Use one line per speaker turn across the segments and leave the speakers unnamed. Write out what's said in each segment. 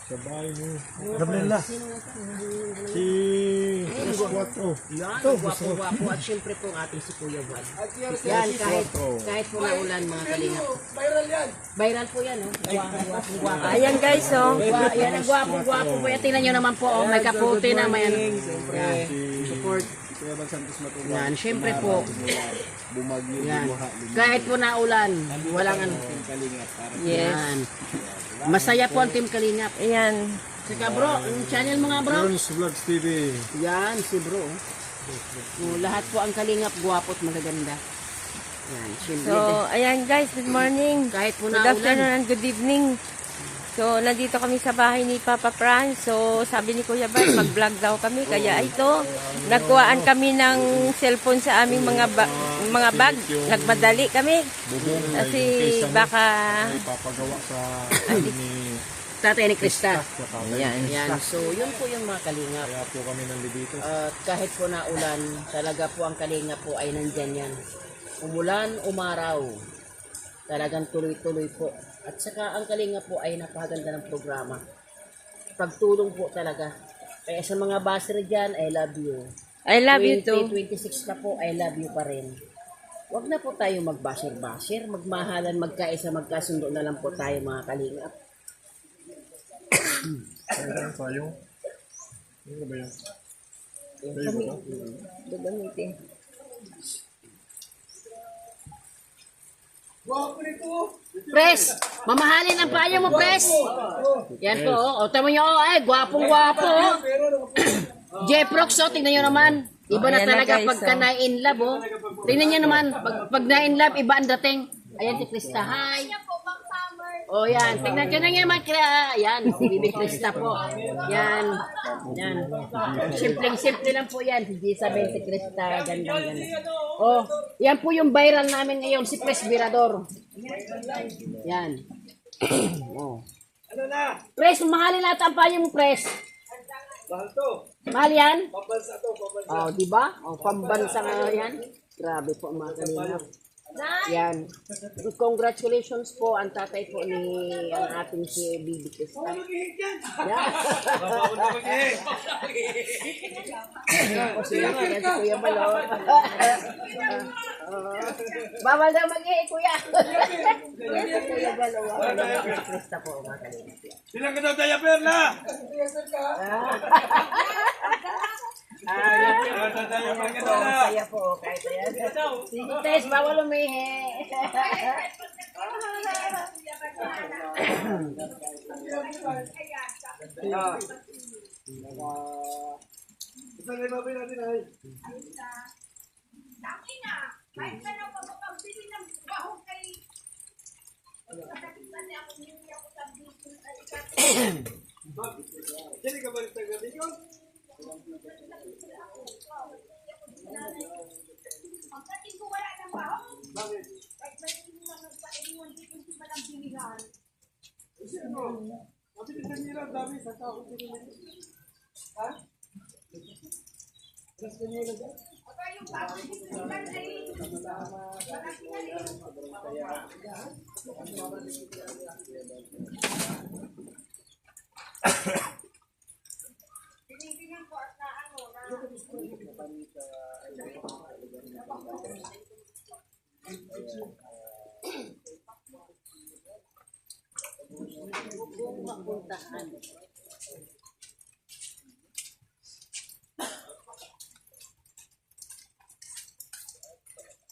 Sa bahay mo. Gabriela. Si Quatro.
Yan, gwapo-gwapo at syempre po ang ating si Kuya Juan. Yan, kahit po naulan mga kalingap. Viral po yan, oh. Gwapo-gwapo.
Ayan guys, oh.
Yan ang gwapo-gwapo po. Yan, tingnan nyo naman po, oh. May kaputi na, may ano. Yan, support. Yan, syempre po. Yan. Kahit po naulan, walang ano.
Yes.
Yan. Masaya po ang Team Kalingap.
Ayan.
Saka bro, yung channel mo nga bro.
Burns Vlogs TV.
Yan, si bro. Lahat po ang Kalingap, gwapo at magaganda. Yan, syempre.
So, ayan guys, good morning.
Kahit po
Good
naulan.
afternoon and good evening. So, nandito kami sa bahay ni Papa Franz. So, sabi ni Kuya Bart, mag-vlog daw kami. Kaya ito, nagkuhaan kami ng cellphone sa aming mga bag. Nagmadali kami. Kasi baka...
Ipapagawa sa ni
Tatay ni Krista.
Ayan.
Yan, so yun po yung mga Kalingap.
kaya po kami nandito.
At kahit po naulan, talaga po ang Kalingap po ay nandyan yan. Umulan, umaraw. Talagang tuloy-tuloy po. At saka ang Kalingap po ay napakaganda ng programa. Pagtulong po talaga. Kaya sa mga baser dyan, I love you.
I love you too.
2026 na po, I love you pa rin. Huwag na po tayo mag-basher-basher, magmahalan, magkaisa, magkasundo na lang po tayo mga Kalingap.
Sayong. Ano ba yan?
Kami, gagamitin.
Pres, mamahalin ang payo mo, Pres. Yan po, oh. O, tama nyo, oh, ay, gwapong-gwapo. Oh. Jeprox, oh, tingnan nyo naman. Iba na
Ayan na,
talaga
guys,
pagka
oh.
na-in love, oh. Tingnan nyo naman, pag na-in love, iba ang dating. Ayan si Krista, hi. Oh, yan. Tingnan nyo na naman, yan, si Bibi Krista po. Yan, yan. Simpleng-simple lang po yan. Hindi sabihin si Krista, ganda-ganda. Oh, yan po yung viral namin ngayon, si Pres Virador. Yan. Oh. Pres, mahalin natin ang payo mo, Pres. Mahal yan? Oh, di ba? Oh, pambansa nga yan. Grabe po mga Kalingap. Yan. Congratulations po ang tatay po ni ang ating si Bibi Krista. Yan. Yan po sila. Yan si Kuya Balo. Bawal daw mag-ihi, Kuya. Yan si Kuya Balo. Bibi Krista po mga Kalingap.
Silang ka daw tayo, Perla!
Saya po. Kahit ayan. Sige, Tess, bawal umihi.
Saan ay babay natin ay? Sini ka balik sa gabi ko?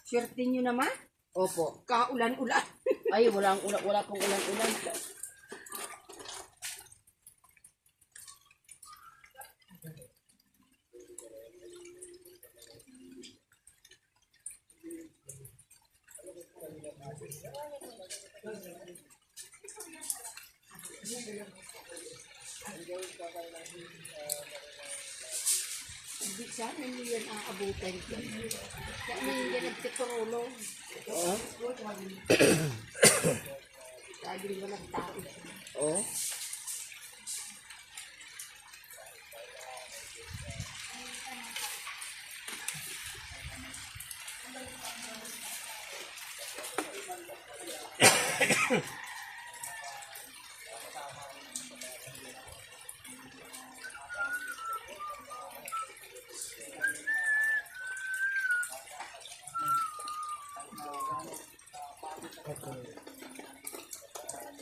Swerte nyo naman?
Opo.
Kaulan-ulan.
Ay, wala pong ulan-ulan.
Hindi siya, hindi yan aabutan ko. Kaya hindi yan nagtiturulo.
Oo.
Sabi mo ng tao.
Oo.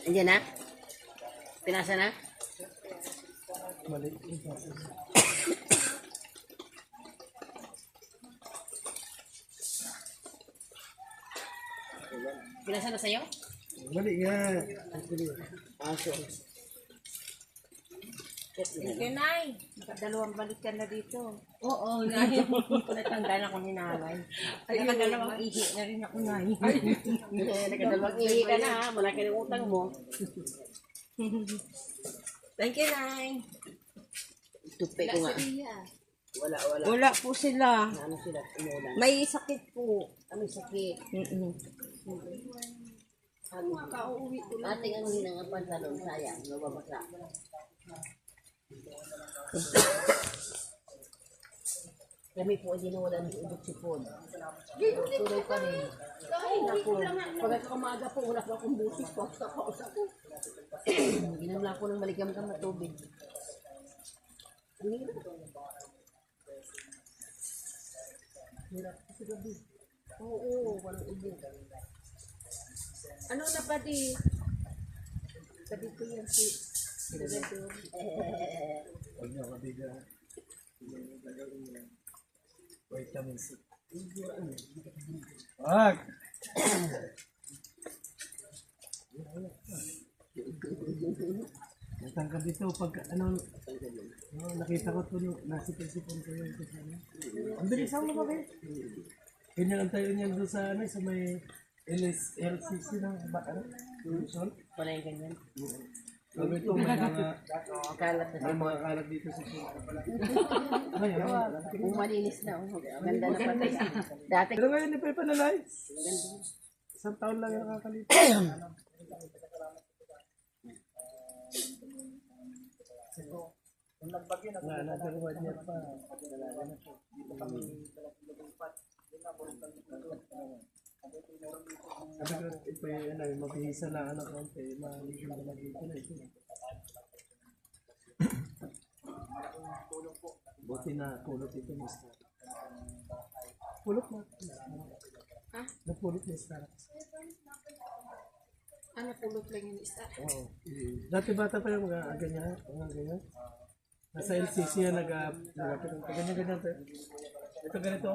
Andiyan na? Pinasa na?
Mali.
Pinasa na sa'yo?
Mali nga.
Aso.
Thank you, Nay. Nakadalawang balik ka na dito. Oo, Nay. Natanggal ako ni Nanay. Nakadalawang ihi na rin ako, Nay.
Nakadalawang ihi ka na ha. Malaki ng utang mo.
Thank you, Nay.
Tupi ko nga. Wala.
Wala po sila.
Ano sila? Umulan.
May sakit po.
Ano sakit?
Mm-mm.
Ating ano hinangapan sa doon. Sayang. Nababasa. Kami po hindi na wala ng ubot sipon. Tuloy pa rin. Ay, naku. Pagka kumaga po, wala po akong busis po sa pausa ko. Ginom lang po ng maligam-gam na tubig. Hindi na. Hirap kasi gabi. Oo, walang ubod.
Ano na ba di?
Sabi ko yan si...
Huwag niyo kabiga. Vitamin C. Wag! Natangkad dito pag nakita ko ito nasipon ko yun sa ano. Ang bilis ako lumaki. Ganyan ang tayo niyan doon sa sa may LCC ng Luzon.
Wala yung ganyan.
Sabi ito may mga
Kalat na.
may mga kalat dito sa
Kung malinis na. Oh. Ganda na patay. Dati.
Pero ngayon hindi pa ipanalay. Isang taon lang yung nakakalipas. Another 1 year pa. Sabi ko, ito yung mabihisa na ano konti, maligyan na dito na ito. Buti na kulot ito, Mr. Pulot na.
Ha?
Napulot ni Star.
Ano pulot lang yung isa?
Oo. Dati bata pa yung mga ganyan. Mga ganyan. Nasa LCC yan, nagapit. Ganyan-ganyan. Ito ganito.